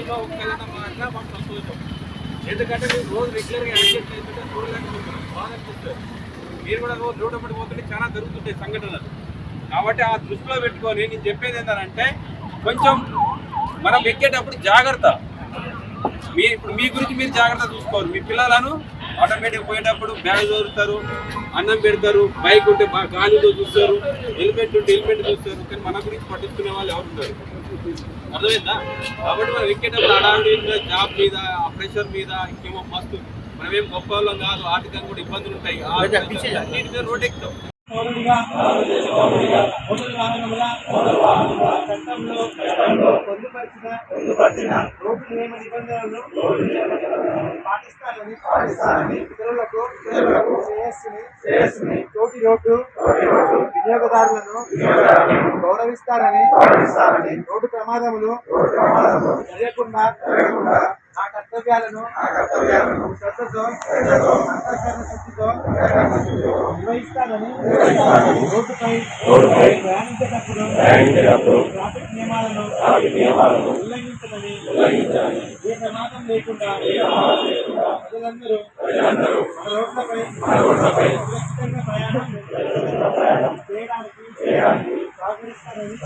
మీలో ఒక్కదైనా మాట్లా మాకు సంతోషం. ఎందుకంటే మీరు రోజు రెగ్యులర్గా యాక్సెస్ చేస్తుంటే చూడలేకపోతున్నాం, బాగా అనిపిస్తుంది. మీరు కూడా రోజు రోడ్డు పడి పోతుంటే చాలా జరుగుతుంటాయి సంఘటనలు. కాబట్టి ఆ దృష్టిలో పెట్టుకొని నేను చెప్పేది ఏంటంటే కొంచెం మనం ఎక్కేటప్పుడు జాగ్రత్త. ఇప్పుడు మీ గురించి మీరు జాగ్రత్త చూసుకోవాలి. మీ పిల్లలను ఆటోమేటిక్ పోయేటప్పుడు బ్యాగ్ చదువుతారు, అన్నం పెడతారు, బైక్ ఉంటే గాలిలో చూస్తారు, హెల్మెట్ ఉంటే హెల్మెట్ చూస్తారు. కానీ మన గురించి పట్టించుకునే వాళ్ళు ఎవరు ఉంటారు? అర్థమైందా? కాబట్టి మనం ఎక్కేటప్పుడు అడావిడి జాబ్ మీద, ఆ ప్రెషర్ మీద, ఇంకేమో మస్తు మనమేం గొప్ప వాళ్ళం కాదు, ఆర్థికంగా కూడా ఇబ్బందులు ఉంటాయి. అన్నిటి మీద రోడ్ ఎక్కుతాం. చట్టంలో పొందుపరిచిన రోడ్డు నియమ నిబంధనలను పాటిస్తానని ఇతరులకు శ్రేయస్సుని తోటి రోడ్డు వినియోగదారులను గౌరవిస్తానని రోడ్డు ప్రమాదములు జరగకుండా నా కర్తవ్యాలను శ్రద్ధతో అంతఃకరణ శక్తితో నిర్వహిస్తానని రోడ్డుపై ప్రయాణించేటప్పుడు ట్రాఫిక్ నియమాలను ఉల్లంఘించదని ఏ ప్రమాదం లేకుండా ప్రజలందరూ మన రోడ్లపై సురక్షితంగా ప్రయాణం చేయడానికి సహకరిస్తానని